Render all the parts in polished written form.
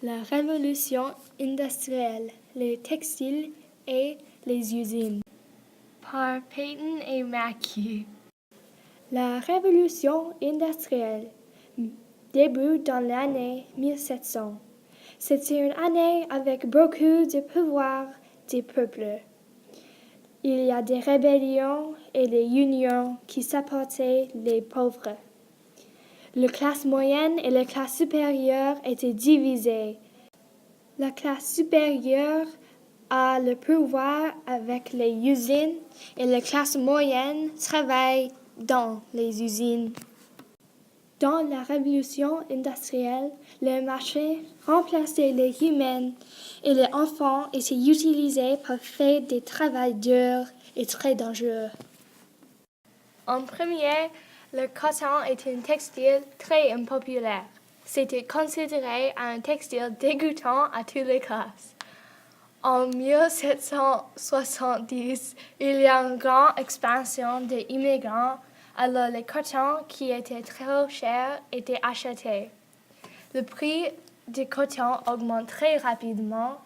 La révolution industrielle, les textiles et les usines. Par Peyton et Mackie. La révolution industrielle débute dans l'année 1700. C'était une année avec beaucoup de pouvoir des peuples. Il y a des rébellions et des unions qui supportaient les pauvres. La classe moyenne et la classe supérieure étaient divisées. La classe supérieure a le pouvoir avec les usines et la classe moyenne travaille dans les usines. Dans la révolution industrielle, le marché remplaçait les humains et les enfants étaient utilisés pour faire des travaux durs et très dangereux. En premier, le coton était un textile très impopulaire. C'était considéré un textile dégoûtant à toutes les classes. En 1770, il y a une grande expansion des immigrants, alors les cotons qui étaient trop chers étaient achetés. Le prix du coton augmente très rapidement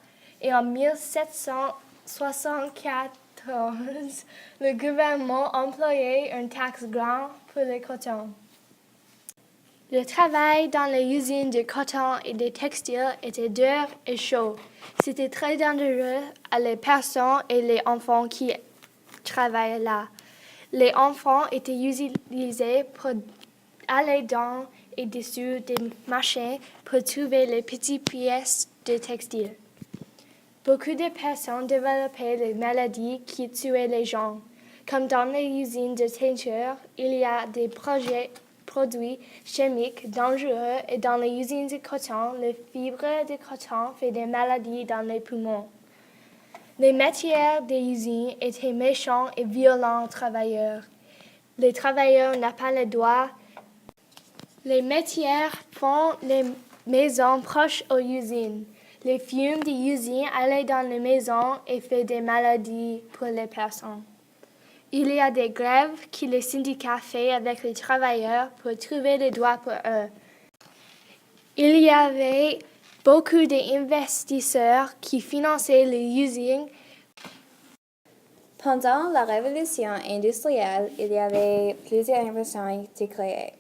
et en 1774, le gouvernement employait une taxe grande pour le coton. Le travail dans les usines de coton et de textiles était dur et chaud. C'était très dangereux à les personnes et les enfants qui travaillaient là. Les enfants étaient utilisés pour aller dans et dessous des machines pour trouver les petites pièces de textile. Beaucoup de personnes développaient des maladies qui tuaient les gens. Comme dans les usines de teinture, il y a des produits chimiques dangereux et dans les usines de coton, les fibres de coton font des maladies dans les poumons. Les maîtres des usines étaient méchants et violents travailleurs. Les travailleurs n'ont pas le droit. Les maîtres font les maisons proches aux usines. Les fumes des usines allaient dans les maisons et font des maladies pour les personnes. Il y a des grèves que les syndicats font avec les travailleurs pour trouver des droits pour eux. Il y avait beaucoup d'investisseurs qui finançaient les usines. Pendant la révolution industrielle, il y avait plusieurs inventions qui étaient créées.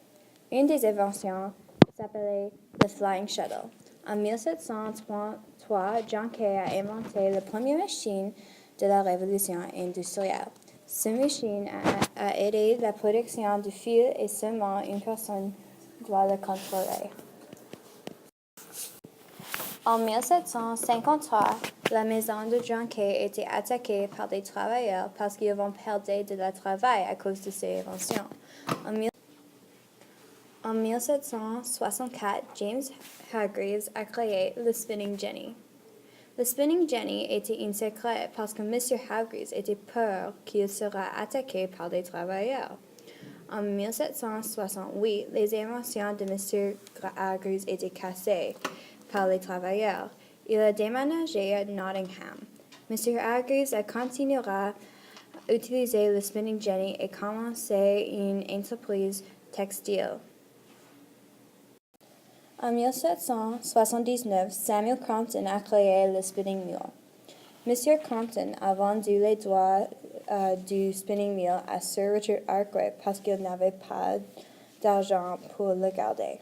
Une des inventions s'appelait le Flying Shuttle. En 1733, John Kay a inventé la première machine de la révolution industrielle. Cette machine a aidé la production de fil et seulement une personne doit le contrôler. En 1753, la maison de John Kay était attaquée par des travailleurs parce qu'ils avaient perdu de leur travail à cause de ses inventions. En 1764, James Hargreaves a créé le Spinning Jenny. Le Spinning Jenny était un secret parce que M. Hargreaves était peur qu'il sera attaqué par des travailleurs. En 1768, les inventions de M. Hargreaves étaient cassées par les travailleurs. Il a déménagé à Nottingham. M. Hargreaves a continué à utiliser le Spinning Jenny et commencé une entreprise textile. En 1779, Samuel Crompton a créé le Spinning Mill. M. Crompton a vendu les droits du Spinning Mill à Sir Richard Arkwright parce qu'il n'avait pas d'argent pour le garder.